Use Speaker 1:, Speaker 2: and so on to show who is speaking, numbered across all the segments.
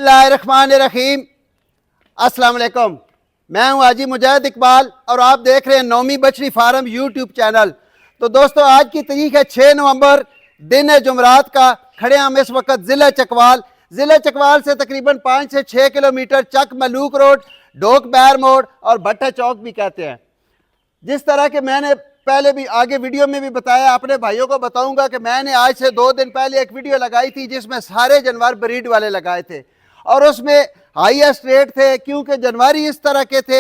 Speaker 1: बिस्मिल्लाहिर्रहमानिर्रहीम। अस्सलाम वालेकुम। मैं हूं हाजी मुजाहिद इकबाल और आप देख रहे हैं नौमी बछड़ी फार्म यूट्यूब चैनल। तो दोस्तों, आज की तारीख है 6 नवंबर, दिन है जुमरात का। खड़े हम इस वक्त ज़िला चकवाल से तकरीबन 5 से 6 किलोमीटर चक मलूक रोड, डोक बैर मोड़ और भट्टा चौक भी कहते हैं। जिस तरह के मैंने पहले भी आगे वीडियो में भी बताया, अपने भाइयों को बताऊंगा कि मैंने आज से 2 दिन पहले एक वीडियो लगाई थी जिसमें सारे जानवर ब्रीड वाले लगाए थे और उसमें हाईएस्ट रेट थे, क्योंकि जानवर ही इस तरह के थे,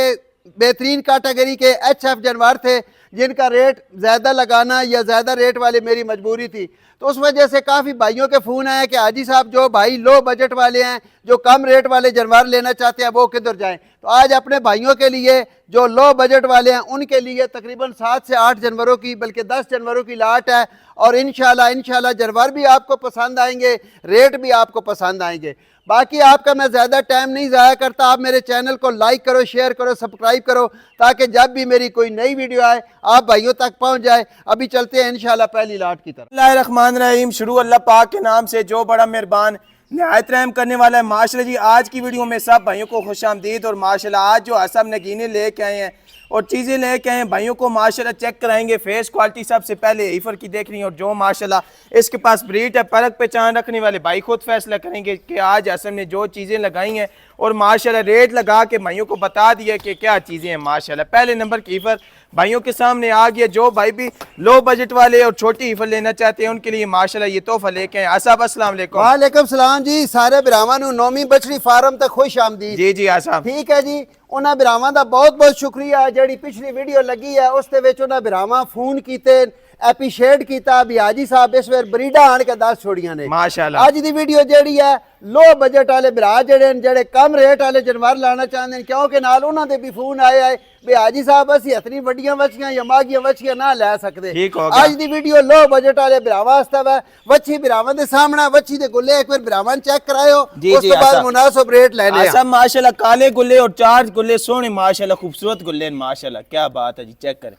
Speaker 1: बेहतरीन कैटेगरी के HF जानवर थे जिनका रेट ज़्यादा लगाना या ज़्यादा रेट वाले मेरी मजबूरी थी। तो उस वजह से काफ़ी भाइयों के फ़ोन आए कि हाजी साहब, जो भाई लो बजट वाले हैं, जो कम रेट वाले जानवर लेना चाहते हैं, वो किधर जाएं। तो आज अपने भाइयों के लिए जो लो बजट वाले हैं उनके लिए तकरीबन 7 से 8 जानवरों की, बल्कि 10 जानवरों की लाट है और इंशाल्लाह जानवर भी आपको पसंद आएंगे, रेट भी आपको पसंद आएंगे। बाकी आपका मैं ज़्यादा टाइम नहीं ज़ाया करता, आप मेरे चैनल को लाइक करो, शेयर करो, सब्सक्राइब करो, ताकि जब भी मेरी कोई नई वीडियो आए आप भाइयों तक पहुंच जाए। अभी चलते हैं इंशाल्लाह पहली लाट की तरफ।
Speaker 2: बिस्मिल्लाहिर्रहमानिर्रहीम। शुरू अल्लाह पाक के नाम से जो बड़ा मेहरबान निहायत रहम करने वाला है। माशाल्लाह जी, आज की वीडियो में सब भाइयों को खुशामदीद। और माशाल्लाह आज जो असब नगीने लेके आए हैं और चीज़ें लेके आए हैं, भाइयों को माशाल्लाह चेक कराएंगे। फेस क्वालिटी सबसे पहले ईफर की देखनी है और जो माशाल्लाह इसके पास ब्रीड है, परख पहचान रखने वाले भाई खुद फैसला करेंगे कि आज असम ने जो चीज़ें लगाई हैं और माशाल्लाह रेट लगा के भाइयों को बता दिया कि क्या चीज़ें हैं। माशाल्लाह पहले नंबर की ईफर भाइयों के सामने आ गया। जो भाई भी लो बजट वाले और छोटी ईफर लेना चाहते हैं उनके लिए माशाल्लाह ये तोहफा लेके आए। आसाब अस्सलाम वालेकुम।
Speaker 1: वालेकुम सलाम जी। सारे बिरावां नूं नौमी बछड़ी फार्म तक खुश आमदीद।
Speaker 2: जी जी आसाब,
Speaker 1: ठीक है जी। उन्होंने बिरावां दा बहुत बहुत शुक्रिया। जी पिछली वीडियो लगी है उस उन्होंने बिरावां फोन किए, एप्रीशिएट किया भी हाजी साहब इस बार ब्रीडा आन के 10 छोड़ियां ने।
Speaker 2: माशाल्लाह
Speaker 1: अज दी वीडियो जी है लो बजट वाले बिरा जेडे कम रेट वाले जानवर लाना चाहते हैं, क्योंकि नाल उन्होंने भी फोन आए भी हाजी साहब असी इतनी वड्डियां वछियां या मागियां वछियां ना लै सकते। अज दी वीडियो लो बजट वाले बिरावां वास्ते है। वछी बिरावां दे सामने, वछी दे गुल्ले एक बार बिरावां चेक करायो, उस तो बाद मुनासिब रेट लेने
Speaker 2: सब। माशाल्लाह काले गुल्ले और 4 गुल्ले सोने, माशाल्लाह खूबसूरत गुल्ले, माशाल्लाह क्या बात है जी। चेक करें,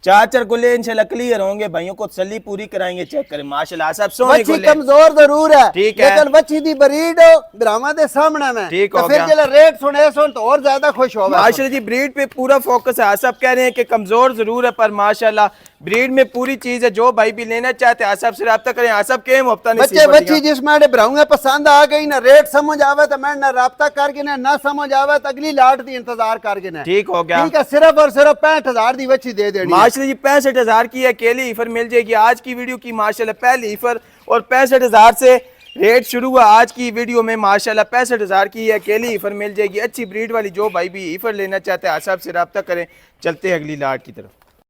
Speaker 2: 4 गुल्ले इंशाल्लाह क्लियर होंगे, भाइयों को तसल्ली पूरी कराएंगे। चेक करें माशाल्लाह सब सोने गुल्ले।
Speaker 1: कमजोर जरूर है,
Speaker 2: ठीक है,
Speaker 1: लेकिन वछी दी ब्रीड बिरावां दे सामने में,
Speaker 2: ठीक
Speaker 1: तो
Speaker 2: हो
Speaker 1: फिर जब रेट सुने सुन तो और ज्यादा खुश होगा।
Speaker 2: माशाल्लाह जी ब्रीड पे पूरा फोकस है। सब कह रहे हैं कि कमजोर जरूर है पर माशाल्लाह ब्रीड में पूरी चीज है। जो भाई भी लेना चाहते हैं आसब से रब्ता करें। आसब के
Speaker 1: बच्चे बच्ची जिस मैंने बिराऊंगा पसंद आ गई ना, रेट समझ आवे तो मैं ना रब्ता करके ना समझ आवे तो अगली लाट दी इंतजार करके ना।
Speaker 2: ठीक हो गया,
Speaker 1: ठीक है। सिर्फ और सिर्फ 65,000 दी बच्ची दे देनी।
Speaker 2: माशाल्लाह जी 65,000 की अकेली ईफर मिल जाएगी आज की वीडियो की। माशाल्लाह पहली ईफर और 65,000 से रेट शुरू हुआ आज की वीडियो में। माशाल्लाह 65,000 की अकेली ईफर मिल जाएगी, अच्छी ब्रीड वाली। जो भाई भी ईफर लेना चाहते हैं आसब से रब्ता करें। चलते हैं अगली लाट की तरफ।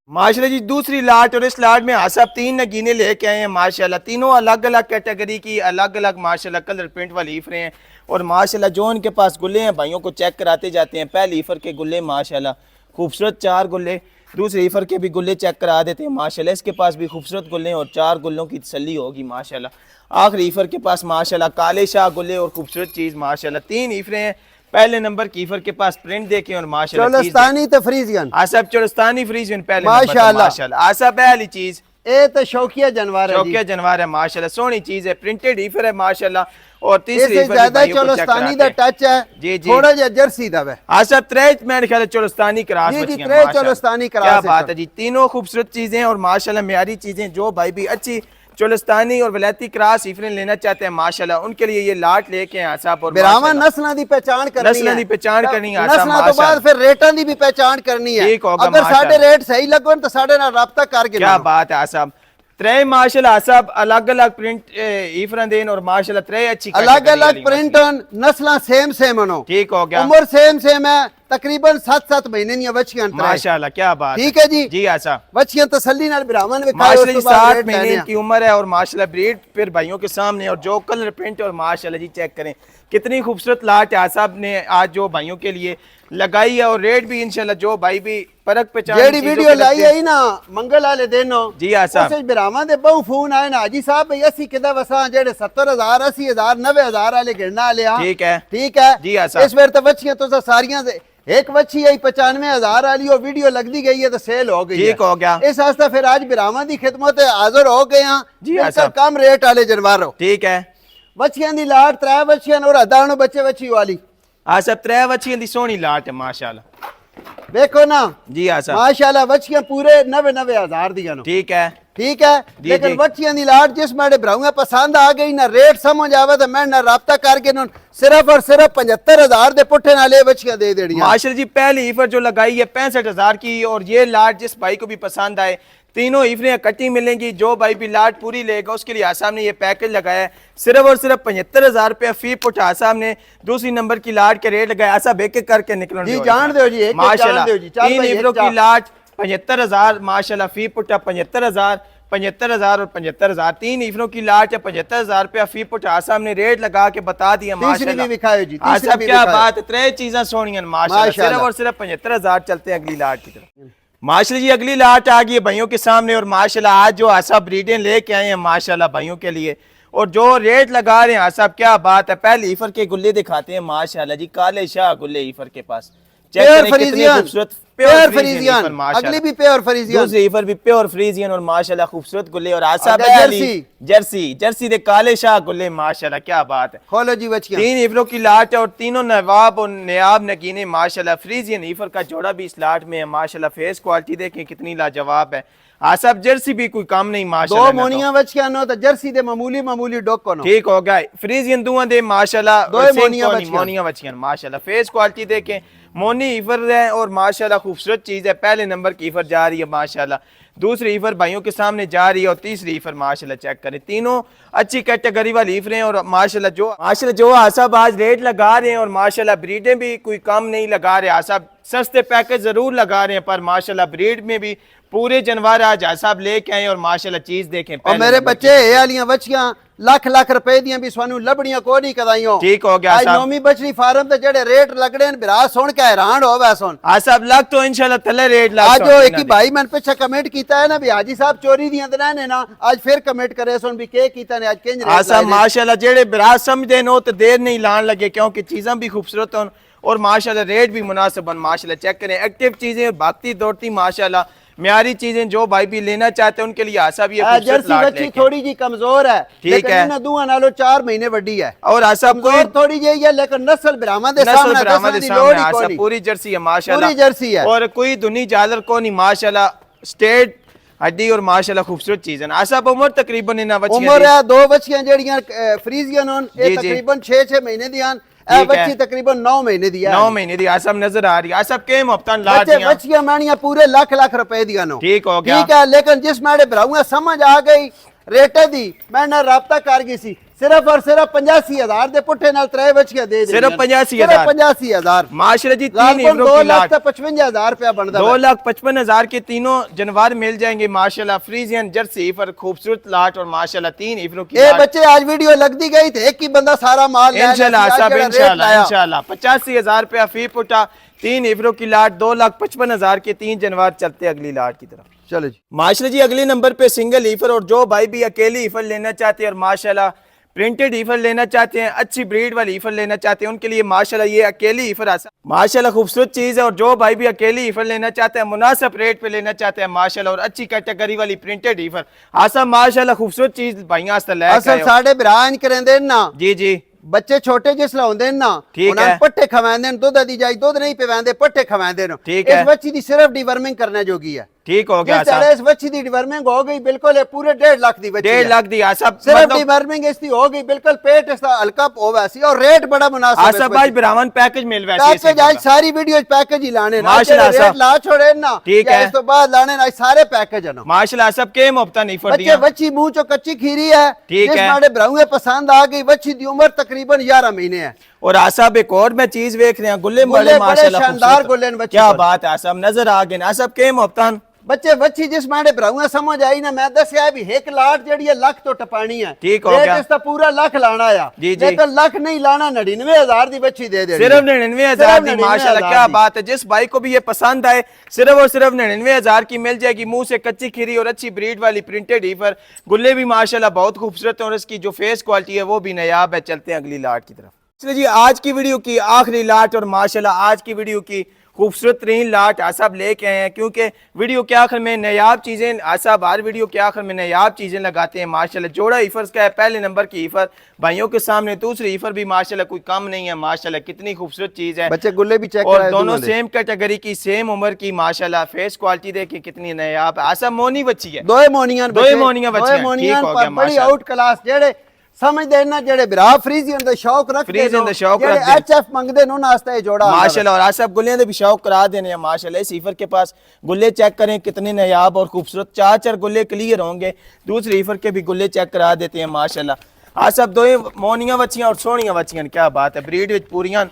Speaker 2: माशाल्लाह जी दूसरी लाट, और इस लाट में आसब 3 नगीने लेके आए हैं। माशाल्लाह तीनों अलग अलग कैटेगरी की, अलग अलग माशाल्लाह कलर प्रिंट वाली ईफरें हैं। और माशाल्लाह जो उनके पास गुल्ले हैं भाइयों को चेक कराते जाते हैं। पहली ईफर के गुल्ले माशाल्लाह खूबसूरत 4 गुल्ले, दूसरी ईफर के भी गुल्ले चेक करा देते हैं। माशाल्लाह इसके पास भी खूबसूरत गुल्ले और 4 गुल्लों की तसल्ली होगी माशाल्लाह। आखिरी ईफर के पास माशाल्लाह काले शाह गुल्ले और खूबसूरत चीज़। माशाल्लाह 3 ईफरें हैं। पहले नंबर की ईफर के पास प्रिंट देखें और माशाल्लाह
Speaker 1: चोलस्तानी तो फ्रीजियन,
Speaker 2: आसब चोलस्तानी फ्रीजियन पहले
Speaker 1: माशाल्लाह।
Speaker 2: आसब पहली चीज
Speaker 1: ए तो शौकिया जानवर है,
Speaker 2: शौकिया जानवर है माशाल्लाह। सोहनी चीज है, प्रिंटेड ईफर है माशाल्लाह। और तीसरी ईफर
Speaker 1: ज्यादा चोलस्तानी दा टच है
Speaker 2: जी जी,
Speaker 1: थोड़ा जिहा जर्सी दा है।
Speaker 2: आसब 3 मेरे ख्याल चोलस्तानी क्रॉस
Speaker 1: जी जी,
Speaker 2: बच्चियां
Speaker 1: 3 चोलस्तानी क्रॉस।
Speaker 2: क्या बात है जी, तीनों खूबसूरत चीजें और माशाल्लाह म्यारी चीजें। जो भाई भी अच्छी चोलस्तानी और वलैती क्रॉस ईफरें लेना चाहते हैं माशाल्लाह उनके लिए ये लाट लेके आसाब। और
Speaker 1: बिरावां नस्लां दी पहचान करनी है,
Speaker 2: नस्लां दी पहचान करनी है,
Speaker 1: नस्लां तो बाद फिर रेटां दी भी पहचान करनी है। अगर साडे रेट सही लगन तो साडे नाल राब्ता करके।
Speaker 2: क्या बात है आसाब। 3 माशाल्लाह आसाब अलग अलग प्रिंट ईफरां देन और माशाल्लाह 3 अच्छी
Speaker 1: अलग अलग प्रिंट नस्लां सेम सेम हो।
Speaker 2: ठीक हो गया,
Speaker 1: उम्र सेम सेम है, तकरीबन 7-7 महीने दी बच्चियां
Speaker 2: माशाल्लाह। क्या बात,
Speaker 1: ठीक है जी।
Speaker 2: जी आसा
Speaker 1: बच्चियां तसल्ली नाल बिरावां ने
Speaker 2: माशाल्लाह 7 महीने की उम्र है और माशाल्लाह ब्रीड फिर भाइयों के सामने। और जो कलर प्रिंट और माशाल्लाह जी चेक करें कितनी खूबसूरत लाट आसाब ने आज जो भाइयों के लिए लगाई है। और रेट भी इंशाल्लाह जो भाई भी परख पहचान
Speaker 1: जेडी वीडियो लाई है ना मंगल वाले दिन
Speaker 2: जी आसाब
Speaker 1: उस बिरावां दे बहु फोन आए ना हाजी साहब भाई असी किदा वसा जेडे 70,000 80,000 90,000 वाले गिरना वाले।
Speaker 2: ठीक है,
Speaker 1: ठीक है
Speaker 2: जी आसाब।
Speaker 1: इस बार तो बच्चियां तो सारियां एक वच्छी आई 95,000 वाली और वीडियो लगती गई है तो सेल हो गई।
Speaker 2: ठीक हो गया।
Speaker 1: इस वास्ते फिर आज बिरावां दी खिदमत हाजिर हो गए हैं
Speaker 2: जी
Speaker 1: कम रेट वाले जानवर।
Speaker 2: ठीक है,
Speaker 1: बच्चियां दी लाट 3 बच्चियां और अदानो बच्चे बच्ची वाली
Speaker 2: आ सब 3 बच्चियां दी सोहनी लाट है माशाल्लाह।
Speaker 1: देखो ना
Speaker 2: जी हाँ साहब
Speaker 1: माशाल्लाह बच्चियां पूरे 90,000 दिया नो
Speaker 2: ठीक है
Speaker 1: ठीक है।
Speaker 2: जी,
Speaker 1: लेकिन
Speaker 2: जी।
Speaker 1: बच्चियां दी लाट जिस मेरे भराऊंगा पसंद आ गई ना रेट समझ आवे तो मैं ना राब्ता करके ना सिर्फ और सिर्फ 75,000 दे पुट्ठे नाले बच्चियां दे देड़ियां।
Speaker 2: माशाल्लाह जी पहली ईफर जो लगाई है 65,000 की और ये लाट जिस भाई को भी पसंद आए तीनों ईफरें इकट्ठी मिलेंगी। जो भाई भी लाट पूरी लेगा उसके लिए आसाम ने ये पैकेज लगाया है सिर्फ और सिर्फ 75,000 रुपया फी पुट। आसाम ने दूसरी नंबर की लाट के रेट लगाया ऐसा एक एक करके निकलो
Speaker 1: जी जान दो जी
Speaker 2: माशाल्लाह।
Speaker 1: जान दो जी। चल
Speaker 2: 3
Speaker 1: भाई,
Speaker 2: ईफरों
Speaker 1: एक
Speaker 2: की लाट 75,000 माशाल्लाह फी पुट 75,000 75,000 और 75,000 3 ईफरों की लाट है 75,000 रुपया फी पुट। आसाम ने रेट लगा के बता दिया
Speaker 1: तीसरी भी दिखाओ जी
Speaker 2: माशाल्लाह।
Speaker 1: तीसरी भी
Speaker 2: क्या
Speaker 1: दिखाओ।
Speaker 2: बात है 3 चीजें सोनियन माशाल्लाह सिर्फ और सिर्फ 75,000 चलते हैं अगली लाट की तरफ। माशाल्लाह जी अगली लाट आ गई है भाइयों के सामने और माशाल्लाह आज जो आसा ब्रीडें लेके आए हैं माशाल्लाह भाइयों के लिए और जो रेट लगा रहे हैं आसाब क्या बात है। पहले ईफर के गुल्ले दिखाते हैं माशाल्लाह जी काले शाह गुल्ले ईफर के पास
Speaker 1: प्योर फ्रीजियन
Speaker 2: खूबसूरत
Speaker 1: प्योर फ्रीजियन अगली भी प्योर फ्रीजियन
Speaker 2: दूसरी ईफर भी प्योर फ्रीजियन और माशाल्लाह खूबसूरत गुल्ले और आसाब
Speaker 1: जर्सी
Speaker 2: जर्सी जर्सी दे काले शाह गुल्ले माशाल्लाह क्या बात है।
Speaker 1: खोलो जी बच्चियां
Speaker 2: 3 ईफरों की लाट है और तीनों नवाब और नयाब नगीने माशाल्लाह फ्रीजियन ईफर का जोड़ा भी इस लाट में है माशाल्लाह। फेस क्वालिटी देखें कितनी लाजवाब है। आसाब जर्सी भी कोई कम नहीं माशाल्लाह।
Speaker 1: 2 मोनियां बच्चियां नो तो जर्सी दे मामूली मामूली डोको नो
Speaker 2: ठीक हो गया फ्रीजियन दुआ दे माशाल्लाह।
Speaker 1: दो मोनियां
Speaker 2: बच्चियां माशाल्लाह। फेस क्वालिटी देखें मोनी ईफर है और माशाल्लाह खूबसूरत चीज है। पहले नंबर की ईफर जा रही है माशाल्लाह। दूसरी ईफर भाइयों के सामने जा रही है और तीसरी ईफर माशाल्लाह चेक करें तीनों अच्छी कैटेगरी वाली ईफरें और माशाल्लाह जो आसाब आज रेट लगा रहे हैं और माशाल्लाह ब्रीडें भी कोई कम नहीं लगा रहे। आसाब सस्ते पैकेज जरूर लगा रहे हैं पर माशाल्लाह ब्रीड में भी पूरे जानवर आज आसाब लेके आए और माशाल्लाह चीज देखें।
Speaker 1: और मेरे बच्चे ए वालियां बच्चियां लाख लाख रुपए दियां भी स्वानू लबड़ियां को नहीं कदाइयो
Speaker 2: ठीक हो गया
Speaker 1: आज नौमी बछड़ी फार्म ते जेड़े रेट लगड़े न बिरा सुन के हैरान होवे सुन
Speaker 2: आसाब लग तो इंशाल्लाह थले रेट लग
Speaker 1: आज जो एक ही भाई मैंने पीछे कमेंट कीता है ना भी हाजी साहब चोरी दियां दना ने ना आज फिर कमेंट करे सुन भी के कीता ने आज किंज रेट
Speaker 2: आसाब माशाल्लाह जेड़े बिरा समझदे नो तो देर नहीं लान लगे क्योंकि चीज़ां भी खूबसूरत हों और माशाल्लाह रेट भी मुनासिब माशाल्लाह। चेक करें एक्टिव चीजें भागती दौड़ती माशाल्लाह म्यारी चीजें जो भाई भी लेना चाहते हैं उनके लिए आसाब ये
Speaker 1: जर्सी बच्ची थोड़ी जी कमजोर है
Speaker 2: ठीक है
Speaker 1: ना दुआ नालो 4 महीने बड़ी है
Speaker 2: और आसाब कोई
Speaker 1: थोड़ी जी है लेकिन नस्ल ब्राह्मण दे सामने दसने दी लोड़ ही कोनी
Speaker 2: पूरी जर्सी है माशाल्लाह
Speaker 1: पूरी जर्सी है
Speaker 2: और कोई दुनी जालर को नहीं माशाल्लाह स्टेट हड्डी और माशाल्लाह खूबसूरत चीज है। आसाब उम्र तकरीबन इना बच्चियां
Speaker 1: उम्र है 2 बच्चियां जेड़ियां फ्रीजियन होन ये तकरीबन 6 महीने दी ए बच्ची तकरीबन 9 महीने दी है
Speaker 2: 9 महीने दी आसाब नजर आ रही है। आसाब के मुफ्तन लाट दियां
Speaker 1: बच्चियां मानियां पूरे लाख लाख रुपए दियां नो
Speaker 2: ठीक हो गया
Speaker 1: ठीक है। लेकिन जिस मेरे भराऊंगा समझ आ गई रेटे दी मैं ना राब्ता कर गई सी सिर्फ और सिर्फ 85,000 दे पुट्ठे नाल 3 बच्चियां दे दे
Speaker 2: सिर्फ 85,000 माशाल्लाह जी 3 ईफरों की लाट
Speaker 1: 2,55,000 रुपया बनदा
Speaker 2: 2,55,000 के तीनों जानवर मिल जाएंगे माशाल्लाह। फ्रीजियन जर्सी ईफर खूबसूरत लाट और माशाल्लाह 3 ईफरों की
Speaker 1: ये बच्चे आज वीडियो लगती गई थे एक ही बंदा सारा माल
Speaker 2: इंशाल्लाह सब इंशाल्लाह 85,000 रुपया फी पुटा 3 ईफरों की लाट 2,55,000 के 3 जानवर चलते अगली लाट की तरफ।
Speaker 1: चलो जी
Speaker 2: माशाल्लाह जी अगले नंबर पे सिंगल ईफर और जो भाई भी अकेली ईफर लेना चाहते हैं और माशाल्लाह प्रिंटेड ईफर लेना चाहते हैं अच्छी ब्रीड वाली ईफर लेना चाहते हैं उनके लिए माशाल्लाह ये अकेली ईफर माशाल्लाह खूबसूरत चीज़ है। और जो भाई भी अकेली ईफर लेना चाहते हैं मुनासिब रेट पे लेना चाहते हैं माशाल्लाह और अच्छी कैटेगरी वाली प्रिंटेड ईफर आसा माशाल्लाह खूबसूरत चीज भाइयां
Speaker 1: असल साढ़े बिरान करेंदे ना
Speaker 2: जी जी
Speaker 1: बच्चे छोटे जिसले होंदे ना उन्हें पट्टे खवांदे दुध दी जाई दुध नहीं पिवांदे पट्टे खवांदे नो इस बच्ची दी सिर्फ डिवर्मिंग करने जोगी है
Speaker 2: ठीक हो गया
Speaker 1: इस बच्ची दी डिवर्मिंग हो गई बिल्कुल पूरे 1.5 लाख दी बच्ची
Speaker 2: 1.5 लाख दी आसा
Speaker 1: सिर्फ डिवर्मिंग इसकी हो गई बिल्कुल पेट इसका हल्का होवे सी और रेट बड़ा मुनासिब
Speaker 2: आसा भाई ब्राह्मण पैकेज मिल वैसे
Speaker 1: पैकेज आज सारी वीडियो पैकेज ही लाने ना
Speaker 2: माशाल्लाह
Speaker 1: रेट ला छोड़े ना
Speaker 2: ठीक है
Speaker 1: इस तो बाद लाने ना सारे पैकेज है ना
Speaker 2: माशाल्लाह सब के मुफ्त नहीं फड़
Speaker 1: दिया बच्ची मुंह चो कच्ची खीरी है
Speaker 2: ठीक है
Speaker 1: हमारे भराऊंगे पसंद आ गई बच्ची दी उम्र तकरीबन 11 महीने है
Speaker 2: और आसाब एक और मैं चीज देख रहे हैं गुल्ले बड़े माशाल्लाह
Speaker 1: शानदार गुल्ले बच्चे
Speaker 2: क्या बात है आसाब नजर आ गए आसाब के मुफ्तन
Speaker 1: बच्चे बच्ची जिस माड़े भराऊंगा समझ आई ना मैं दसिया भी एक लाट जड़ी है लाख तो टपानी है
Speaker 2: ठीक हो गया
Speaker 1: इसका पूरा लाख लाना है लेकिन लाख नहीं लाना 99,000 दी बच्ची दे दे
Speaker 2: सिर्फ 99,000 दी माशाल्लाह क्या बात है। जिस भाई को भी ये पसंद आए सिर्फ और सिर्फ 99,000 की मिल जाएगी मुंह से कच्ची खीरी और अच्छी ब्रीड वाली प्रिंटेड ईफर गुल्ले भी माशाल्लाह बहुत खूबसूरत है और इसकी जो फेस क्वालिटी है वो भी नायाब है। चलते हैं अगली लाट की तरफ। चलिए जी आज की वीडियो की आखिरी लाट और माशाल्लाह आज की वीडियो की खूबसूरत तरीन लाट आसाब लेके आए हैं, क्योंकि वीडियो के आखिर में नायाब चीज़ें आसाब हर वीडियो के आखिर में नायाब चीज़ें लगाते हैं माशाल्लाह। जोड़ा ईफर्स का है, पहले नंबर की ईफर भाइयों के सामने, दूसरी ईफर भी माशाल्लाह कोई कम नहीं है माशाल्लाह, कितनी खूबसूरत चीज़ है।
Speaker 1: बच्चे गुल्ले भी चेक
Speaker 2: और
Speaker 1: कराए
Speaker 2: दोनों
Speaker 1: दूंगा।
Speaker 2: सेम कैटेगरी की, सेम उम्र की माशाल्लाह। फेस क्वालिटी देखिए कितनी नायाब, आसाब मोनी बच्ची है,
Speaker 1: दोए मोनियन
Speaker 2: दोए मोनियां बच्चियां, ठीक
Speaker 1: मोनियन
Speaker 2: हो गया
Speaker 1: पर बड़ी
Speaker 2: माशाल्लाह।
Speaker 1: आउट क्लास जेड़े समझदे ना, जेड़े बिरा फ्रीजियन दे शौक रखदे
Speaker 2: फ्रीजियन दे शौक
Speaker 1: जेड़े
Speaker 2: रखदे।
Speaker 1: एचएफ मंगदे नो नास्ता ये जोड़ा
Speaker 2: माशाल्लाह। और आसाब गुल्ले दे भी शौक करा देने हैं माशाल्लाह। इस ईफर के पास गुल्ले चेक करें कितने नायाब और खूबसूरत, चार चार गुल्ले क्लियर होंगे। दूसरे ईफर के भी गुल्ले चेक करा देते हैं माशाल्लाह। आसाब दो मोनियां बच्चियां और सोहनियां बच्चियां, क्या बात है, ब्रीड विच पूरियां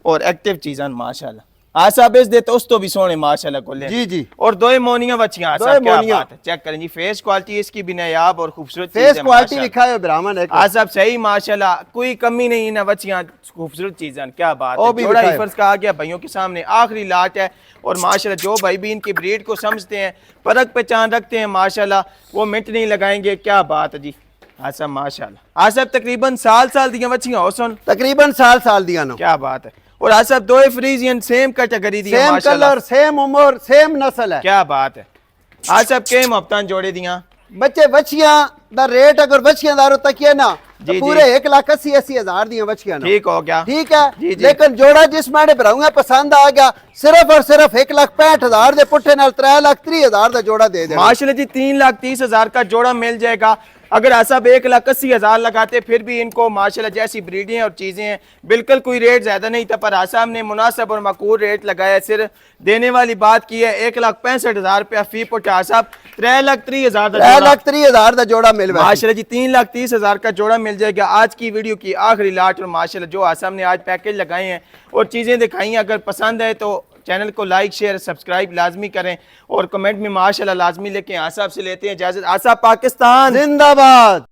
Speaker 2: और एक्टिव चीज़ां माशाल्लाह। आसाब इस दे तो उस तो भी सोने माशाल्लाह गुल्ले
Speaker 1: जी जी।
Speaker 2: और दो मोनियां बच्चियां,
Speaker 1: दोए
Speaker 2: आसाब क्या
Speaker 1: मोनियां।
Speaker 2: बात है, चेक करें जी। फेस क्वालिटी इसकी भी नायाब और खूबसूरत चीज़
Speaker 1: फेस
Speaker 2: है
Speaker 1: क्वालिटी
Speaker 2: माशाल्लाह।
Speaker 1: लिखा है ब्राह्मण है
Speaker 2: आसाब सही माशाल्लाह, कोई कमी नहीं ना बच्चियां, खूबसूरत चीज़ें, क्या बात
Speaker 1: ओ
Speaker 2: है।
Speaker 1: भी
Speaker 2: जोड़ा
Speaker 1: दिखाए।
Speaker 2: ईफर्स का आ गया भाइयों के सामने, आखिरी लाट है। और माशाल्लाह जो भाई भी इनकी ब्रीड को समझते हैं, परख पहचान रखते हैं माशाल्लाह, वो मिनट नहीं लगाएंगे, क्या बात है जी। आसाब माशाल्लाह, आसाब तकरीबन साल दियां बच्चियां हो सुन,
Speaker 1: तकरीबन साल दिया नो।
Speaker 2: क्या बात है। और आसाब दो Friesian same category the
Speaker 1: same
Speaker 2: माशाल्लाह,
Speaker 1: कलर, सेम उम्र, सेम नस्ल है।
Speaker 2: क्या बात है। आसाब के हफ्ता जोड़े दियां
Speaker 1: बच्चे बच्चियां दा रेट अगर बच्चियां दारो तकिए ना तो
Speaker 2: जी,
Speaker 1: पूरे 1,80,000 दियां बच्चियां ना।
Speaker 2: ठीक हो गया,
Speaker 1: ठीक है
Speaker 2: जी, जी।
Speaker 1: लेकिन जोड़ा जिस मैंने भराऊंगा पसंद आ गया, सिर्फ और सिर्फ 1,65,000 दे पुट्ठे नाल 3,30,000 दा जोड़ा दे देना।
Speaker 2: माशाल्लाह जी। 3,30,000 का जोड़ा मिल जाएगा। अगर आसाब 1,80,000 लगाते फिर भी इनको माशाल्लाह जैसी ब्रीडें और चीज़ें हैं, बिल्कुल कोई रेट ज़्यादा नहीं था, पर आसाब ने मुनासिब और मकबूल रेट लगाया। सिर्फ देने वाली बात की है 1,65,000 रुपया फी पुट। आसाब 3,30,000
Speaker 1: 3,30,000 दा जोड़ा मिल गया।
Speaker 2: माशाल्लाह जी। 3,30,000 का जोड़ा मिल जाएगा। आज की वीडियो की आखिरी लाट और माशाल्लाह जो आसाब ने आज पैकेज लगाए हैं और चीज़ें दिखाई हैं, अगर पसंद है तो चैनल को लाइक शेयर सब्सक्राइब लाजमी करें और कमेंट में माशाल्लाह लाजमी लेके आसाब से लेते हैं इजाज़त। आसाब पाकिस्तान
Speaker 1: जिंदाबाद।